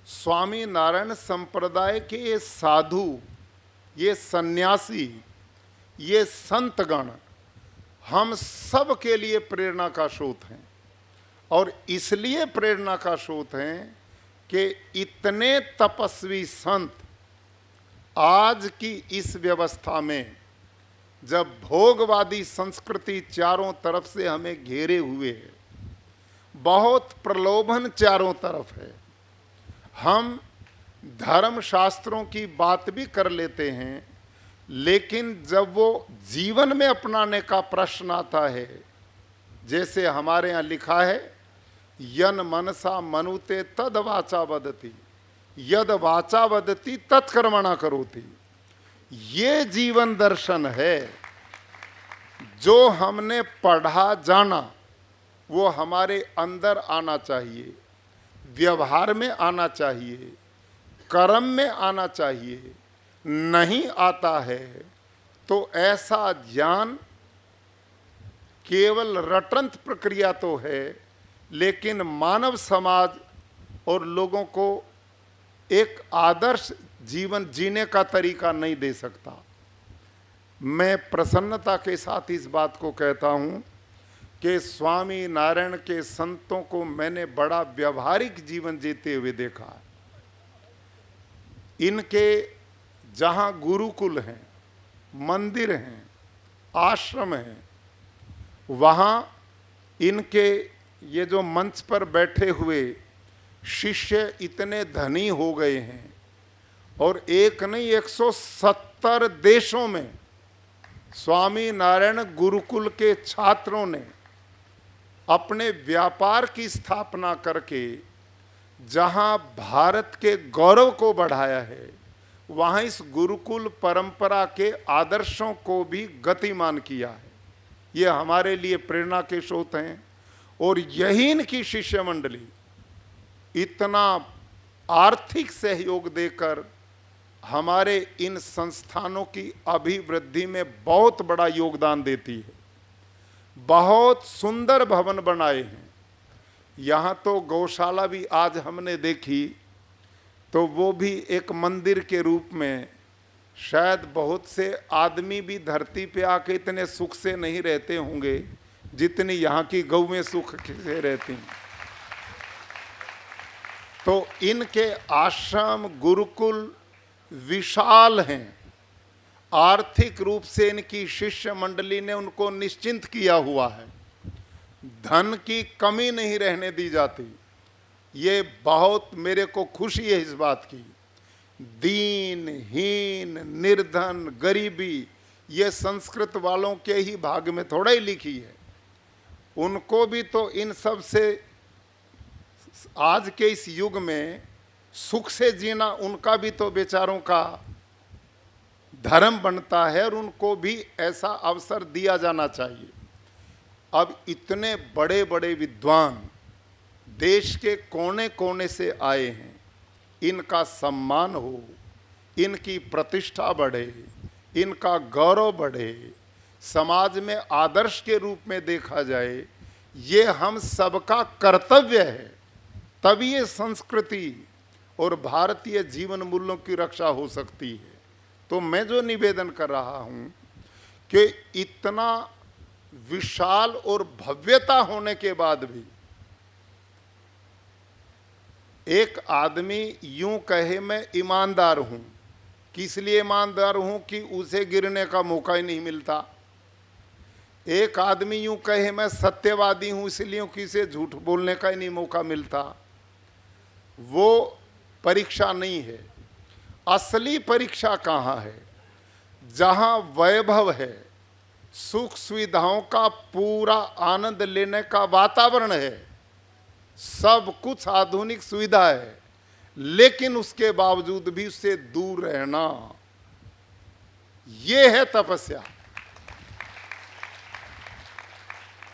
स्वामी नारायण संप्रदाय के ये साधु, ये सन्यासी, ये संतगण हम सब के लिए प्रेरणा का स्रोत हैं। और इसलिए प्रेरणा का स्रोत हैं कि इतने तपस्वी संत आज की इस व्यवस्था में, जब भोगवादी संस्कृति चारों तरफ से हमें घेरे हुए है, बहुत प्रलोभन चारों तरफ है, हम धर्म शास्त्रों की बात भी कर लेते हैं, लेकिन जब वो जीवन में अपनाने का प्रश्न आता है, जैसे हमारे यहाँ लिखा है, यन मनसा मनुते तद वाचा वदति, यद वाचा वदति तत्कर्मणा करोति। ये जीवन दर्शन है जो हमने पढ़ा जाना, वो हमारे अंदर आना चाहिए, व्यवहार में आना चाहिए, कर्म में आना चाहिए। नहीं आता है तो ऐसा ज्ञान केवल रटंत प्रक्रिया तो है, लेकिन मानव समाज और लोगों को एक आदर्श जीवन जीने का तरीका नहीं दे सकता। मैं प्रसन्नता के साथ इस बात को कहता हूँ कि स्वामी नारायण के संतों को मैंने बड़ा व्यवहारिक जीवन जीते हुए देखा। इनके जहाँ गुरुकुल हैं, मंदिर हैं, आश्रम हैं, वहाँ इनके ये जो मंच पर बैठे हुए शिष्य इतने धनी हो गए हैं, और एक नहीं 170 देशों में स्वामी नारायण गुरुकुल के छात्रों ने अपने व्यापार की स्थापना करके जहां भारत के गौरव को बढ़ाया है, वहां इस गुरुकुल परंपरा के आदर्शों को भी गतिमान किया है। ये हमारे लिए प्रेरणा के स्रोत हैं। और यही इनकी शिष्य मंडली इतना आर्थिक सहयोग देकर हमारे इन संस्थानों की अभिवृद्धि में बहुत बड़ा योगदान देती है। बहुत सुंदर भवन बनाए हैं। यहाँ तो गौशाला भी आज हमने देखी, तो वो भी एक मंदिर के रूप में। शायद बहुत से आदमी भी धरती पे आके इतने सुख से नहीं रहते होंगे जितनी यहाँ की गौएं सुख से रहती हैं। तो इनके आश्रम गुरुकुल विशाल हैं। आर्थिक रूप से इनकी शिष्य मंडली ने उनको निश्चिंत किया हुआ है। धन की कमी नहीं रहने दी जाती। ये बहुत मेरे को खुशी है इस बात की। दीन हीन निर्धन गरीबी ये संस्कृत वालों के ही भाग में थोड़ा ही लिखी है। उनको भी तो इन सब से आज के इस युग में सुख से जीना उनका भी तो बेचारों का धर्म बनता है, और उनको भी ऐसा अवसर दिया जाना चाहिए। अब इतने बड़े बड़े विद्वान देश के कोने कोने से आए हैं, इनका सम्मान हो, इनकी प्रतिष्ठा बढ़े, इनका गौरव बढ़े, समाज में आदर्श के रूप में देखा जाए, ये हम सबका कर्तव्य है। तभी ये संस्कृति और भारतीय जीवन मूल्यों की रक्षा हो सकती है। तो मैं जो निवेदन कर रहा हूँ कि इतना विशाल और भव्यता होने के बाद भी एक आदमी यूं कहे मैं ईमानदार हूँ, किस लिए ईमानदार हूँ कि उसे गिरने का मौका ही नहीं मिलता। एक आदमी यूं कहे मैं सत्यवादी हूँ, इसलिए किसे झूठ बोलने का ही नहीं मौका मिलता। वो परीक्षा नहीं है। असली परीक्षा कहाँ है? जहाँ वैभव है, सुख सुविधाओं का पूरा आनंद लेने का वातावरण है, सब कुछ आधुनिक सुविधा है, लेकिन उसके बावजूद भी उससे दूर रहना, ये है तपस्या।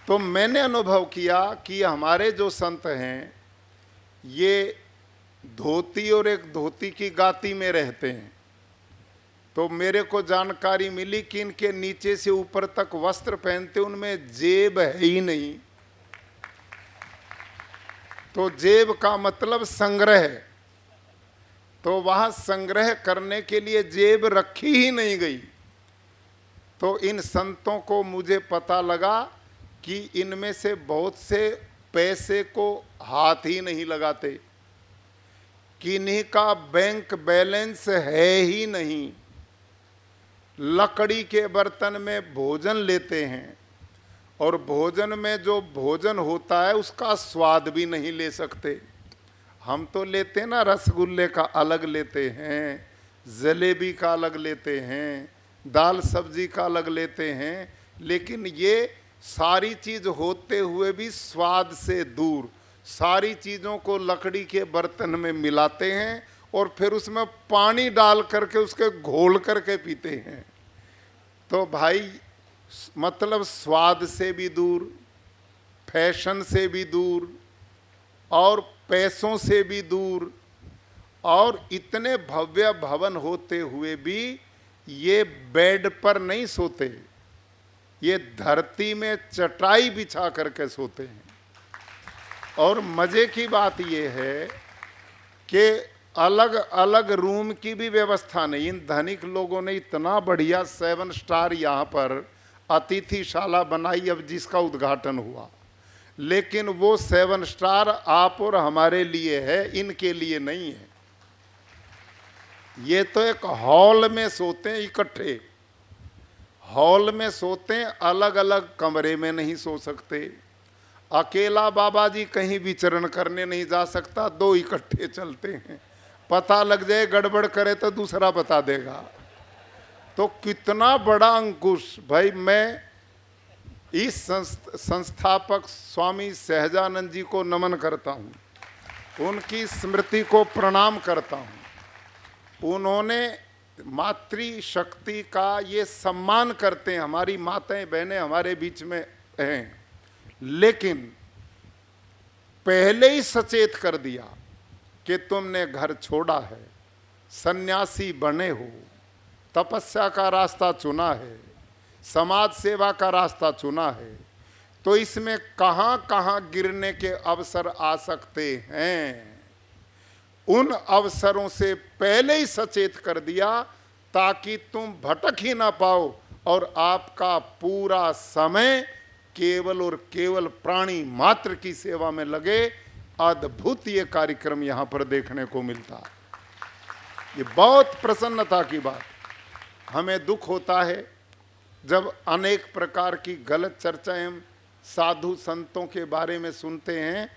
तो मैंने अनुभव किया कि हमारे जो संत हैं ये धोती और एक धोती की गाती में रहते हैं। तो मेरे को जानकारी मिली कि इनके नीचे से ऊपर तक वस्त्र पहनते, उनमें जेब है ही नहीं। तो जेब का मतलब संग्रह है। तो वहां संग्रह करने के लिए जेब रखी ही नहीं गई। तो इन संतों को मुझे पता लगा कि इनमें से बहुत से पैसे को हाथ ही नहीं लगाते, किन्हीं का बैंक बैलेंस है ही नहीं, लकड़ी के बर्तन में भोजन लेते हैं और भोजन में जो भोजन होता है उसका स्वाद भी नहीं ले सकते। हम तो लेते ना, रसगुल्ले का अलग लेते हैं, जलेबी का अलग लेते हैं, दाल सब्जी का अलग लेते हैं, लेकिन ये सारी चीज होते हुए भी स्वाद से दूर, सारी चीज़ों को लकड़ी के बर्तन में मिलाते हैं और फिर उसमें पानी डाल करके उसके घोल करके पीते हैं। तो भाई मतलब स्वाद से भी दूर, फैशन से भी दूर और पैसों से भी दूर, और इतने भव्य भवन होते हुए भी ये बेड पर नहीं सोते, ये धरती में चटाई बिछा करके सोते हैं। और मजे की बात ये है कि अलग अलग रूम की भी व्यवस्था नहीं। इन धनिक लोगों ने इतना बढ़िया 7 स्टार यहाँ पर अतिथिशाला बनाई, अब जिसका उद्घाटन हुआ, लेकिन वो 7 स्टार आप और हमारे लिए है, इनके लिए नहीं है। ये तो एक हॉल में सोते हैं, इकट्ठे हॉल में सोते हैं, अलग अलग कमरे में नहीं सो सकते। अकेला बाबा जी कहीं विचरण करने नहीं जा सकता, 2 इकट्ठे चलते हैं, पता लग जाए गड़बड़ करे तो दूसरा बता देगा। तो कितना बड़ा अंकुश। भाई मैं इस संस्थापक स्वामी सहजानंद जी को नमन करता हूँ, उनकी स्मृति को प्रणाम करता हूँ। उन्होंने मातृशक्ति का ये सम्मान करते हैं, हमारी माताएं बहनें हमारे बीच में हैं, लेकिन पहले ही सचेत कर दिया कि तुमने घर छोड़ा है, सन्यासी बने हो, तपस्या का रास्ता चुना है, समाज सेवा का रास्ता चुना है, तो इसमें कहाँ कहाँ गिरने के अवसर आ सकते हैं, उन अवसरों से पहले ही सचेत कर दिया ताकि तुम भटक ही ना पाओ और आपका पूरा समय केवल और केवल प्राणी मात्र की सेवा में लगे। अद्भुत ये कार्यक्रम यहाँ पर देखने को मिलता, ये बहुत प्रसन्नता की बात। हमें दुख होता है जब अनेक प्रकार की गलत चर्चाएं हम साधु संतों के बारे में सुनते हैं,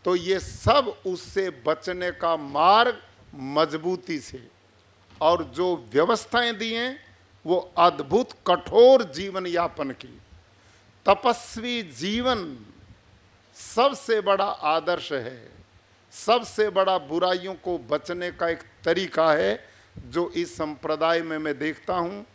तो ये सब उससे बचने का मार्ग मजबूती से, और जो व्यवस्थाएं दी हैं वो अद्भुत कठोर जीवन यापन की। तपस्वी जीवन सबसे बड़ा आदर्श है, सबसे बड़ा बुराइयों को बचने का एक तरीका है जो इस संप्रदाय में मैं देखता हूँ।